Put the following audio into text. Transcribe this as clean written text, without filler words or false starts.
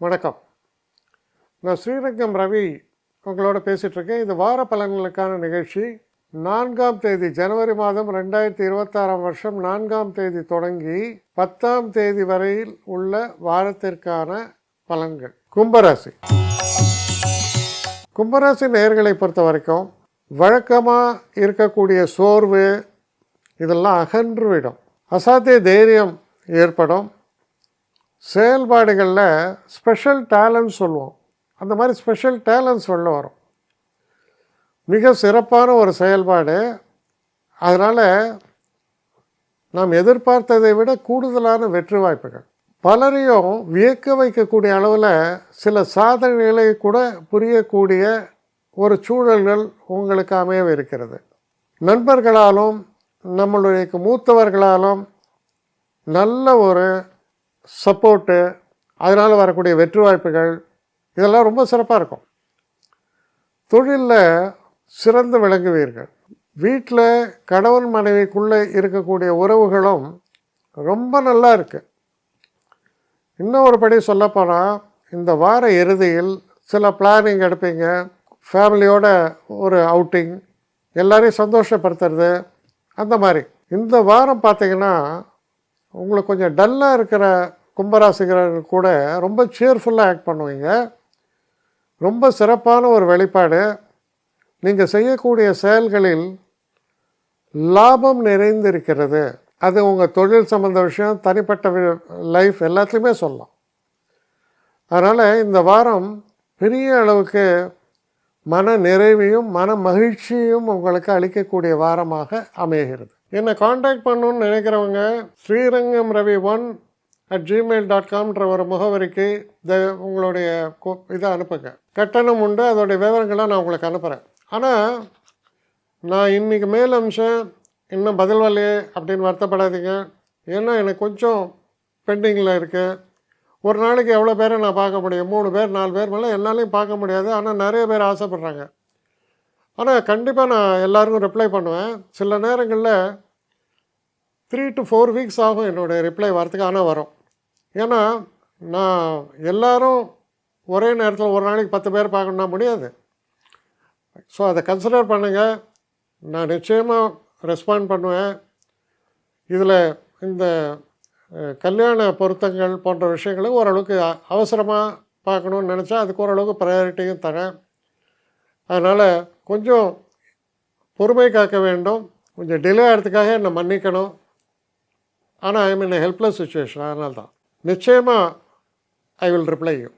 வணக்கம். நான் ஸ்ரீரங்கம் ரவி உங்களோட பேசிகிட்ருக்கேன். இது வார பலன்களுக்கான நிகழ்ச்சி. 4ஆம் தேதி ஜனவரி மாதம் 2026 வருஷம் 4ஆம் தேதி தொடங்கி 10ஆம் தேதி வரையில் உள்ள வாரத்திற்கான பலன்கள். கும்பராசி. கும்பராசி நேயர்களை பொறுத்த வரைக்கும் வழக்கமாக இருக்கக்கூடிய சோர்வு இதெல்லாம் அகன்றுவிடும். அசாத்திய தைரியம் ஏற்படும். செயல்பாடுகளில் ஸ்பெஷல் டேலண்ட்ஸ் சொல்லுவோம், அந்த மாதிரி ஸ்பெஷல் டேலண்ட்ஸ் உள்ள வரும். மிக சிறப்பான ஒரு செயல்பாடு. அதனால் நாம் எதிர்பார்த்ததை விட கூடுதலான வெற்றி வாய்ப்புகள். பலரையும் வியக்க வைக்கக்கூடிய அளவில் சில சாதனைகளை கூட புரியக்கூடிய ஒரு சூழல்கள் உங்களுக்கு அமையவிருக்கிறது. நண்பர்களாலும் நம்மளுடைய மூத்தவர்களாலும் நல்ல ஒரு சப்போர்ட்டு, அதனால் வரக்கூடிய வெற்றி வாய்ப்புகள் இதெல்லாம் ரொம்ப சிறப்பாக இருக்கும். தொழிலில் சிறந்து விளங்குவீர்கள். வீட்டில் கணவன் மனைவிக்குள்ளே இருக்கக்கூடிய உறவுகளும் ரொம்ப நல்லா இருக்குது. இன்னும் ஒரு படி சொல்லப்போனால் இந்த வார இறுதியில் சில பிளானிங் எடுப்பீங்க. ஃபேமிலியோட ஒரு அவுட்டிங், எல்லோரையும் சந்தோஷப்படுத்துறது, அந்த மாதிரி. இந்த வாரம் பார்த்திங்கன்னா உங்களுக்கு கொஞ்சம் டல்லாக இருக்கிற கும்பராசிகர்கள் கூட ரொம்ப சேர்ஃபுல்லாக ஆக்ட் பண்ணுவீங்க. ரொம்ப சிறப்பான ஒரு வெளிப்பாடு. நீங்கள் செய்யக்கூடிய செயல்களில் லாபம் நிறைந்திருக்கிறது. அது உங்கள் தொழில் சம்மந்த விஷயம், தனிப்பட்ட லைஃப் எல்லாத்துலேயுமே சொல்லலாம். அதனால் இந்த வாரம் பெரிய அளவுக்கு மன நிறைவையும் மன மகிழ்ச்சியும் உங்களுக்கு அளிக்கக்கூடிய வாரமாக அமைகிறது. என்னை காண்டாக்ட் பண்ணணுன்னு நினைக்கிறவங்க ஸ்ரீரங்கம் ரவி 1@gmail.comன்ற ஒரு முகவரிக்கு உங்களுடைய இதை அனுப்புங்க. கட்டணம் உண்டு, அதோடைய விவரங்களை நான் உங்களுக்கு அனுப்புகிறேன். ஆனால் நான் இன்றைக்கி மேல் அம்சம் இன்னும் பதில் வரலையே அப்படின்னு வருத்தப்படாதீங்க. ஏன்னா எனக்கு கொஞ்சம் பெண்டிங்கில் இருக்குது. ஒரு நாளைக்கு எவ்வளோ பேரை நான் பார்க்க முடியும்? 3 பேர் 4 பேர் மேலே என்னாலையும் பார்க்க முடியாது. ஆனால் நிறைய பேர் ஆசைப்பட்றாங்க. ஆனால் கண்டிப்பாக நான் எல்லாருக்கும் ரிப்ளை பண்ணுவேன். சில நேரங்களில் 3 to 4 வீக்ஸ் ஆகும் என்னுடைய ரிப்ளை வரத்துக்கு. ஆனால் வரும். ஏன்னா நான் எல்லோரும் ஒரே நேரத்தில் ஒரு நாளைக்கு 10 பேர் பார்க்கணுன்னா முடியாது. ஸோ அதை கன்சிடர் பண்ணுங்கள். நான் நிச்சயமாக ரெஸ்பாண்ட் பண்ணுவேன். இதில் இந்த கல்யாண பொருத்தங்கள் போன்ற விஷயங்களை ஓரளவுக்கு அவசரமாக பார்க்கணுன்னு நினச்சா அதுக்கு ஓரளவுக்கு ப்ரையாரிட்டியும் தரேன். அதனால் கொஞ்சம் பொறுமை காக்க வேண்டும். கொஞ்சம் டிலே ஆகிறதுக்காக என்னை மன்னிக்கணும். ஆனால் ஐ மீன் ஹெல்ப்லெஸ் சுச்சுவேஷன். அதனால தான் நிச்சயமாக ஐ வில் ரிப்ளை யூ.